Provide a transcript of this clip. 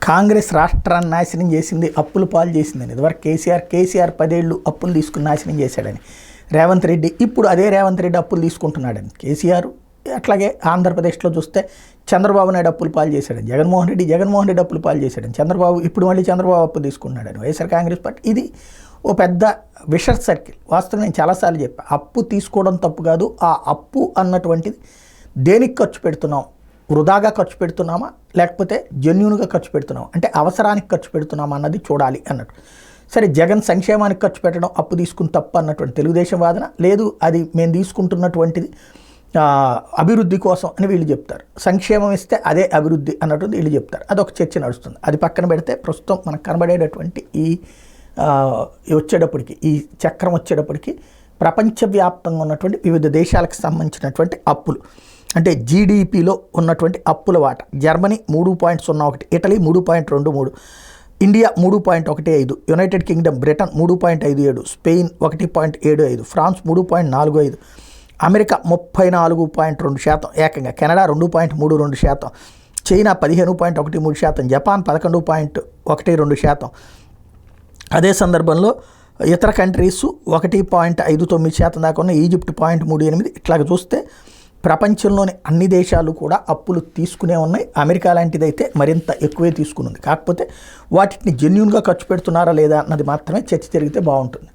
కాంగ్రెస్ రాష్ట్రాన్ని నాశనం చేసింది, అప్పుల పాలు చేసిందని. ఇదివరకు కేసీఆర్ 10 ఏళ్ళు అప్పులు తీసుకుని నాశనం చేశాడని. రేవంత్ రెడ్డి ఇప్పుడు అదే రేవంత్ రెడ్డి అప్పులు తీసుకుంటున్నాడని. కేసీఆర్ అట్లాగే ఆంధ్రప్రదేశ్లో చూస్తే చంద్రబాబు నాయుడు అప్పులు పాలు చేశాడని. జగన్మోహన్ రెడ్డి అప్పులు పాలు చేశాడని. చంద్రబాబు ఇప్పుడు మళ్ళీ చంద్రబాబు అప్పు తీసుకున్నాడని. వైఎస్ఆర్ కాంగ్రెస్ పార్టీ ఇది ఓ పెద్ద విషర్ సర్కిల్. వాస్తవం నేను చాలాసార్లు చెప్పాను, అప్పు తీసుకోవడం తప్పు కాదు. ఆ అప్పు అన్నటువంటిది దేనికి ఖర్చు పెడుతున్నాం, వృధాగా ఖర్చు పెడుతున్నామా లేకపోతే జెన్యూన్గా ఖర్చు పెడుతున్నామా, అంటే అవసరానికి ఖర్చు పెడుతున్నామా అన్నది చూడాలి అన్నట్టు. సరే, జగన్ సంక్షేమానికి ఖర్చు పెట్టడం అప్పు తీసుకుని తప్పు అన్నటువంటి తెలుగుదేశం వాదన లేదు. అది మేము తీసుకుంటున్నటువంటిది అభివృద్ధి కోసం అని వీళ్ళు చెప్తారు. సంక్షేమం ఇస్తే అదే అభివృద్ధి అన్నట్టు వీళ్ళు చెప్తారు. అదొక చర్చ నడుస్తుంది. అది పక్కన పెడితే ప్రస్తుతం మనకు కనబడేటటువంటి ఈ వచ్చేటప్పటికి ఈ చక్రం వచ్చేటప్పటికి ప్రపంచవ్యాప్తంగా ఉన్నటువంటి వివిధ దేశాలకు సంబంధించినటువంటి అప్పులు, అంటే జీడిపిలో ఉన్నటువంటి అప్పుల వాటా. Germany 3.01, Italy 3.23, India 3.15, United Kingdom Britain 3.57, Spain 1.75, France 3.45, America 34.2%, ఏకంగా కెనడా 2.32%, చైనా 15.13%, జపాన్ 11.12%. అదే సందర్భంలో ఇతర కంట్రీస్ 1.59% దాకా ఉన్న, ఈజిప్ట్ 0.38. ఇట్లాగ చూస్తే ప్రపంచంలోని అన్ని దేశాలు కూడా అప్పులు తీసుకునే ఉన్నాయి. అమెరికా లాంటిదైతే మరింత ఎక్కువే తీసుకుని ఉంది. కాకపోతే వాటిని జెన్యూన్గా ఖర్చు పెడుతున్నారా లేదా అన్నది మాత్రమే చర్చ జరిగితే బాగుంటుంది.